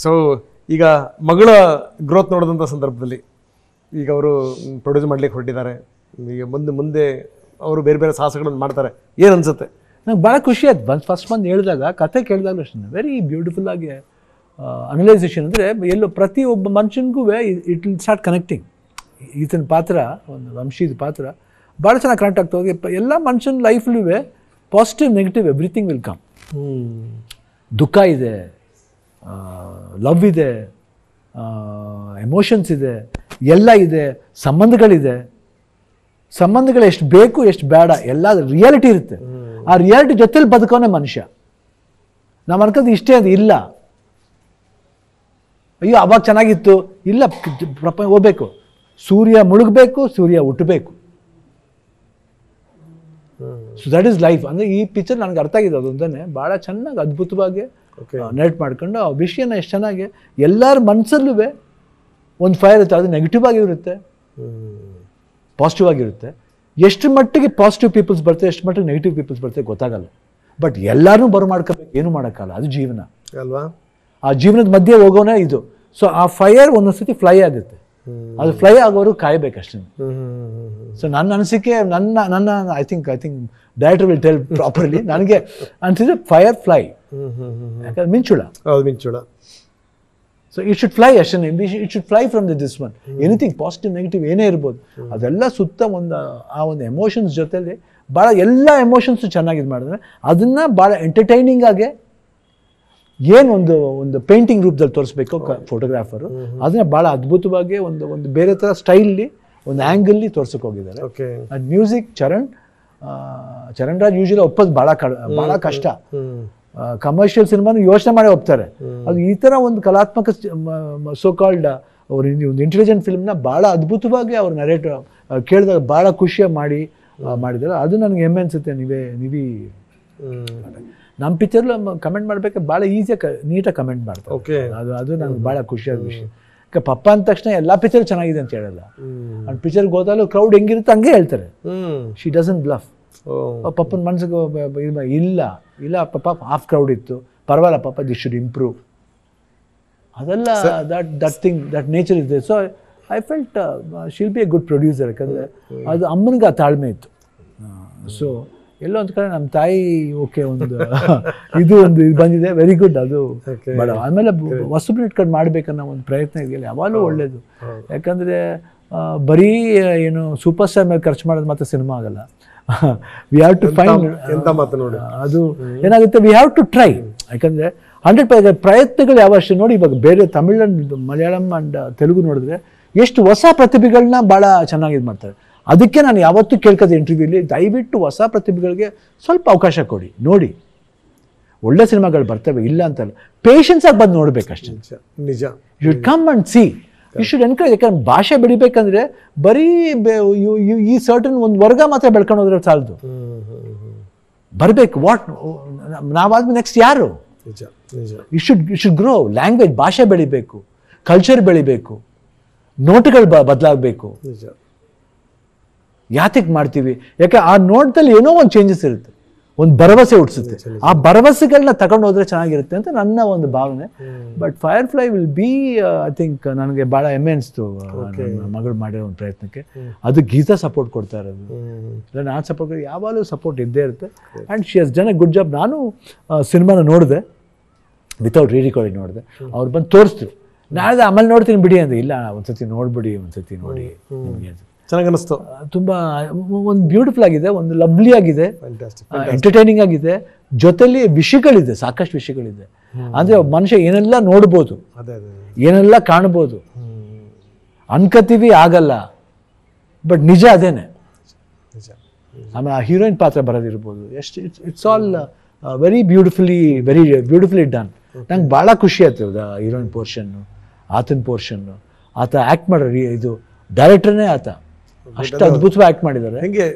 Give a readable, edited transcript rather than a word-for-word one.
So ಈಗ ಮಗಳ growth ನೋಡಿದಂಥ ಸಂದರ್ಭದಲ್ಲಿ ಈಗ ಅವರು ಪ್ರೊಡ್ಯೂಸ್ ಮಾಡ್ಲಿಕ್ಕೆ ಹೊರಟಿದ್ದಾರೆ, ಈಗ ಮುಂದೆ ಅವರು ಬೇರೆ ಬೇರೆ ಸಾಹಸಗಳನ್ನು ಮಾಡ್ತಾರೆ, ಏನು ಅನ್ಸುತ್ತೆ? ನಂಗೆ ಭಾಳ ಖುಷಿ ಆಯ್ತು. ಫಸ್ಟ್ ಬಂದು ಹೇಳಿದಾಗ ಕತೆ ಕೇಳಿದಾಗಲೂ ಅಷ್ಟೇ ವೆರಿ ಬ್ಯೂಟಿಫುಲ್ ಆಗಿ ಅನಲೈಸೇಷನ್. ಅಂದರೆ ಎಲ್ಲೋ ಪ್ರತಿಯೊಬ್ಬ ಮನುಷ್ಯನಿಗೂ ಇಟ್ ವಿಲ್ ಸ್ಟಾರ್ಟ್ ಕನೆಕ್ಟಿಂಗ್. ಈತನ ಪಾತ್ರ, ಒಂದು ವಂಶೀದ ಪಾತ್ರ ಭಾಳ ಚೆನ್ನಾಗಿ ಕನೆಕ್ಟ್ ಆಗ್ತಾ ಹೋಗಿ ಎಲ್ಲ ಮನುಷ್ಯನ ಲೈಫ್ಲೂ positive negative everything will come. ದುಃಖ ಇದೆ, ಲವ್ ಇದೆ, ಎಮೋಷನ್ಸ್ ಇದೆ, ಎಲ್ಲ ಇದೆ, ಸಂಬಂಧಗಳಿದೆ. ಸಂಬಂಧಗಳು ಎಷ್ಟು ಬೇಕು ಎಷ್ಟು ಬೇಡ ಎಲ್ಲ ರಿಯಾಲಿಟಿ ಇರುತ್ತೆ. ಆ ರಿಯಾಲಿಟಿ ಜೊತೆಲಿ ಬದುಕೋನೆ ಮನುಷ್ಯ. ನಾವು ಅನ್ಕೋದು ಇಷ್ಟೇ ಅದು ಇಲ್ಲ, ಅಯ್ಯೋ ಅವಾಗ ಚೆನ್ನಾಗಿತ್ತು, ಇಲ್ಲ, ಪ್ರಪಂಚ ಹೋಗ್ಬೇಕು, ಸೂರ್ಯ ಮುಳುಗಬೇಕು, ಸೂರ್ಯ ಹುಟ್ಟಬೇಕು. So that is life. ಅಂದರೆ ಈ ಪಿಕ್ಚರ್ ನನಗೆ ಅರ್ಥ ಆಗಿದೆ. ಅದೊಂದನ್ನೇ ಭಾಳ ಚೆನ್ನಾಗಿ ಅದ್ಭುತವಾಗಿ ನರೇಟ್ ಮಾಡ್ಕೊಂಡು ಆ ವಿಷಯನ ಎಷ್ಟು ಚೆನ್ನಾಗಿ ಎಲ್ಲರ ಮನಸ್ಸಲ್ಲೂ ಒಂದು ಫೈರ್ ಇರುತ್ತೆ. ಅದು ನೆಗೆಟಿವ್ ಆಗಿರುತ್ತೆ, ಪಾಸಿಟಿವ್ ಆಗಿರುತ್ತೆ. ಎಷ್ಟು ಮಟ್ಟಿಗೆ ಪಾಸಿಟಿವ್ ಪೀಪಲ್ಸ್ ಬರ್ತಾರೆ, ಎಷ್ಟು ಮಟ್ಟಿಗೆ ನೆಗೆಟಿವ್ ಪೀಪಲ್ಸ್ ಬರ್ತಾರೆ ಗೊತ್ತಾಗಲ್ಲ. ಬಟ್ ಎಲ್ಲರೂ ಮಾಡ್ಕೋಬೇಕು, ಏನು ಮಾಡೋಕ್ಕಲ್ಲ, ಅದು ಜೀವನ ಅಲ್ವಾ? ಆ ಜೀವನದ ಮಧ್ಯೆ ಹೋಗೋನೇ ಇದು. ಸೊ ಆ ಫೈರ್ ಒಂದೊಂದ್ಸತಿ ಫ್ಲೈ ಆಗುತ್ತೆ, ಅದು ಫ್ಲೈ ಆಗೋರು ಕಾಯಬೇಕಷ್ಟೇ. ಸೊ ನನ್ನ ಅನಿಸಿಕೆ, ನನ್ನ I think director will tell properly. ನನಗೆ ಅನಿಸಿದ್ರೆ ಫೈರ್ ಫ್ಲೈ, ಯಾಕಂದ್ರೆ ಮಿಂಚುಳ. ಸೊ ಇಟ್ ಶುಡ್ ಫ್ಲೈ ಅಷ್ಟೇ. It should fly from this one. Anything positive negative ಏನೇ ಇರ್ಬೋದು, ಅದೆಲ್ಲ ಸುತ್ತ ಆ ಒಂದು ಎಮೋಷನ್ಸ್ ಜೊತೆಲಿ ಭಾಳ ಎಲ್ಲ ಎಮೋಷನ್ಸು ಚೆನ್ನಾಗಿ ಇದು ಮಾಡಿದ್ರೆ ಅದನ್ನು ಭಾಳ ಎಂಟರ್ಟೈನಿಂಗ್ ಆಗಿ ಏನು ಒಂದು ಪೇಂಟಿಂಗ್ ರೂಪದಲ್ಲಿ ತೋರಿಸ್ಬೇಕು ಫೋಟೋಗ್ರಾಫರು, ಅದನ್ನ ಭಾಳ ಅದ್ಭುತವಾಗಿ ಒಂದು ಬೇರೆ ಥರ ಸ್ಟೈಲ್ಲಿ, ಒಂದು ಆ್ಯಂಗಲ್ಲಿ ತೋರ್ಸಕ್ಕೆ ಹೋಗಿದ್ದಾರೆ. ಅದು ಮ್ಯೂಸಿಕ್ ಚರಣ್ ರಾಜ್ ಯೂಶಲಿ ಒಪ್ಪೋದು ಭಾಳ ಕಷ್ಟ. ಕಮರ್ಷಿಯಲ್ ಸಿನಿಮಾನು ಯೋಚನೆ ಮಾಡಿ ಹೋಗ್ತಾರೆ. ಅದು ಈ ಥರ ಒಂದು ಕಲಾತ್ಮಕ ಸೋ ಕಾಲ್ಡ್ ಅವ್ರು ಒಂದು ಇಂಟೆಲಿಜೆಂಟ್ ಫಿಲ್ಮ್ನ ಭಾಳ ಅದ್ಭುತವಾಗಿ ಅವ್ರು ನರೇಟ್ ಕೇಳಿದಾಗ ಭಾಳ ಖುಷಿಯಾಗಿ ಮಾಡಿದ್ದಾರೆ. ಅದು ನನಗೆ ಹೆಮ್ಮೆ ಅನಿಸುತ್ತೆ. ನೀವೇ ನಮ್ಮ ಪಿಕ್ಚರ್ಲು ಕಮೆಂಟ್ ಮಾಡ್ಬೇಕಾದ್ರೆ ಭಾಳ ಈಸಿಯಾಗಿ ನೀಟಾಗಿ ಕಮೆಂಟ್ ಮಾಡ್ತಾರೆ. ಅದು ನನಗೆ ಭಾಳ ಖುಷಿಯಾದ ವಿಷಯ. ಪಪ್ಪ ಅಂದ ತಕ್ಷಣ ಎಲ್ಲ ಪಿಕ್ಚರ್ ಚೆನ್ನಾಗಿದೆ ಅಂತ ಹೇಳಲ್ಲ. ಅವ್ನು ಪಿಕ್ಚರ್ಗೆ ಹೋದಾಗಲೂ ಕ್ರೌಡ್ ಹೆಂಗಿರುತ್ತೆ ಹಂಗೆ ಹೇಳ್ತಾರೆ. She doesn't bluff. ಪಪ್ಪನ ಮನಸ್ಸಿಗೆ ಇಲ್ಲ ಪಾಪ ಹಾಫ್ ಕ್ರೌಡ್ ಇತ್ತು, ಪರವಾಗಿಲ್ಲ ಪಾಪ, ದಿಸ್ ಶುಡ್ ಇಂಪ್ರೂವ್. ಅದೆಲ್ಲ ದಟ್ ನೇಚರ್ ಇದೆ. So I felt she'll be a good producer. ಯಾಕಂದರೆ ಅದು ಅಮ್ಮನಿಗೆ ಆ ತಾಳ್ಮೆ ಇತ್ತು. ಸೊ ಎಲ್ಲೋ ಒಂದು ಕಡೆ ನಮ್ಮ ತಾಯಿ ಓಕೆ ಇದು ಬಂದಿದೆ, ವೆರಿ ಗುಡ್. ಅದು ಬೇಡ, ಆಮೇಲೆ ಹೊಸಬ್ರು ಇಟ್ಕೊಂಡು ಮಾಡ್ಬೇಕನ್ನೋ ಒಂದು ಪ್ರಯತ್ನ ಇದೆಯಲ್ಲ, ಯಾವಾಗಲೂ ಒಳ್ಳೇದು. ಯಾಕಂದರೆ ಬರೀ ಏನು ಸೂಪರ್ ಸ್ಟಾರ್ ಮೇಲೆ ಖರ್ಚು ಮಾಡೋದು ಮಾತ್ರ ಸಿನಿಮಾ ಆಗಲ್ಲ. ವಿ ಹ್ಯಾವ್ ಟು ಫೈಂಡ್ ಅದು ಏನಾಗುತ್ತೆ, ವಿ ಹ್ಯಾವ್ ಟು ಟ್ರೈ. ಯಾಕಂದರೆ 100% ಪ್ರಯತ್ನಗಳು ಯಾವಷ್ಟು ನೋಡಿ. ಇವಾಗ ಬೇರೆ ತಮಿಳ್, ಮಲಯಾಳಂ ಆ್ಯಂಡ್ ತೆಲುಗು ನೋಡಿದ್ರೆ ಎಷ್ಟು ಹೊಸ ಪ್ರತಿಭೆಗಳನ್ನ ಭಾಳ ಚೆನ್ನಾಗಿ ಇದು ಮಾಡ್ತಾರೆ. ಅದಕ್ಕೆ ನಾನು ಯಾವತ್ತೂ ಕೇಳ್ಕೋದು ಇಂಟರ್ವ್ಯೂಲಿ, ದಯವಿಟ್ಟು ಹೊಸ ಪ್ರತಿಭೆಗಳಿಗೆ ಸ್ವಲ್ಪ ಅವಕಾಶ ಕೊಡಿ, ನೋಡಿ. ಒಳ್ಳೆ ಸಿನಿಮಾಗಳು ಬರ್ತವೆ, ಇಲ್ಲ ಅಂತಲ್ಲ, ಪೇಷನ್ಸ್ ಆಗಿ ಬಂದು ನೋಡ್ಬೇಕಷ್ಟೇ. ನಿಜ. You should come and see, you should encourage. ಯಾಕಂದ್ರೆ ಭಾಷೆ ಬೆಳಿಬೇಕಂದ್ರೆ ಬರೀ ಈ ಸರ್ಟನ್ ಒಂದು ವರ್ಗ ಮಾತ್ರ ಬೆಳ್ಕೊಂಡು ಹೋದ್ರೆ ಸಾಲದು, ಬರಬೇಕು. ನಾವಾದ್ಮೇಲೆ ನೆಕ್ಸ್ಟ್ ಯಾರು? You should grow. ಲ್ಯಾಂಗ್ವೇಜ್, ಭಾಷೆ ಬೆಳಿಬೇಕು, ಕಲ್ಚರ್ ಬೆಳಿಬೇಕು, ನೋಟುಗಳು ಬದಲಾಗಬೇಕು. ಯಾತಕ್ಕೆ ಮಾಡ್ತೀವಿ? ಯಾಕೆ ಆ ನೋಟದಲ್ಲಿ ಏನೋ ಒಂದು ಚೇಂಜಸ್ ಇರುತ್ತೆ, ಒಂದು ಭರವಸೆ ಹುಟ್ಟಿಸುತ್ತೆ. ಆ ಭರವಸೆಗಳನ್ನ ತಗೊಂಡು ಹೋದ್ರೆ ಚೆನ್ನಾಗಿರುತ್ತೆ ಅಂತ ನನ್ನ ಒಂದು ಭಾವನೆ. But fire fly will be, I think ನನಗೆ ಭಾಳ ಹೆಮ್ಮೆ ಅನಿಸ್ತು ಮಗಳು ಮಾಡಿರೋ ಒಂದು ಪ್ರಯತ್ನಕ್ಕೆ. ಅದು ಗೀತಾ ಸಪೋರ್ಟ್ ಕೊಡ್ತಾ ಇರೋದು, ಇಲ್ಲ ನಾನು ಸಪೋರ್ಟ್, ಯಾವಾಗಲೂ ಸಪೋರ್ಟ್ ಇದ್ದೇ ಇರುತ್ತೆ. And she has done A good job. ನಾನು ಸಿನಿಮಾನ ನೋಡಿದೆ, ವಿತೌಟ್ ರೀರಿಕಾರ್ಡಿಂಗ್ ನೋಡಿದೆ. ಅವ್ರು ಬಂದು ತೋರಿಸ್ತು, ನಾಳೆ ಆಮೇಲೆ ನೋಡ್ತೀನಿ ಬಿಡಿ ಅಂದರೆ, ಇಲ್ಲ ಒಂದ್ಸತಿ ನೋಡ್ಬಿಡಿ, ಒಂದ್ಸತಿ ನೋಡಿ, ಚೆನ್ನಾಗಿ ಅನ್ನಿಸ್ತು. ತುಂಬ ಒಂದು ಬ್ಯೂಟಿಫುಲ್ ಆಗಿದೆ, ಒಂದು ಲವ್ಲಿ ಆಗಿದೆ, ಎಂಟರ್ಟೈನಿಂಗ್ ಆಗಿದೆ. ಜೊತೆಲಿ ವಿಷಯಗಳಿದೆ, ಸಾಕಷ್ಟು ವಿಷಯಗಳಿದೆ. ಅಂದರೆ ಮನುಷ್ಯ ಏನೆಲ್ಲ ನೋಡ್ಬೋದು, ಏನೆಲ್ಲ ಕಾಣ್ಬೋದು, ಅನ್ಕತೀವಿ, ಆಗಲ್ಲ, ಬಟ್ ನಿಜ ಅದೇನೆ. ಆಮೇಲೆ ಆ ಹೀರೋಯಿನ್ ಪಾತ್ರ ಬರೋದಿರ್ಬೋದು, ಎಷ್ಟು it's all very beautifully done. ನಂಗೆ ಭಾಳ ಖುಷಿ ಆಯ್ತು ಹೀರೋಯಿನ್ ಪೋರ್ಷನ್ನು, ಆತನ ಪೋರ್ಷನ್ನು. ಆತ ಆ್ಯಕ್ಟ್ ಮಾಡೋ ಇದು ಡೈರೆಕ್ಟರ್ನೇ ಆತ ಅಷ್ಟು ಅದ್ಭುತವಾಗಿ ಆ್ಯಕ್ಟ್ ಮಾಡಿದ್ದಾರೆ. ಹೆಂಗೆ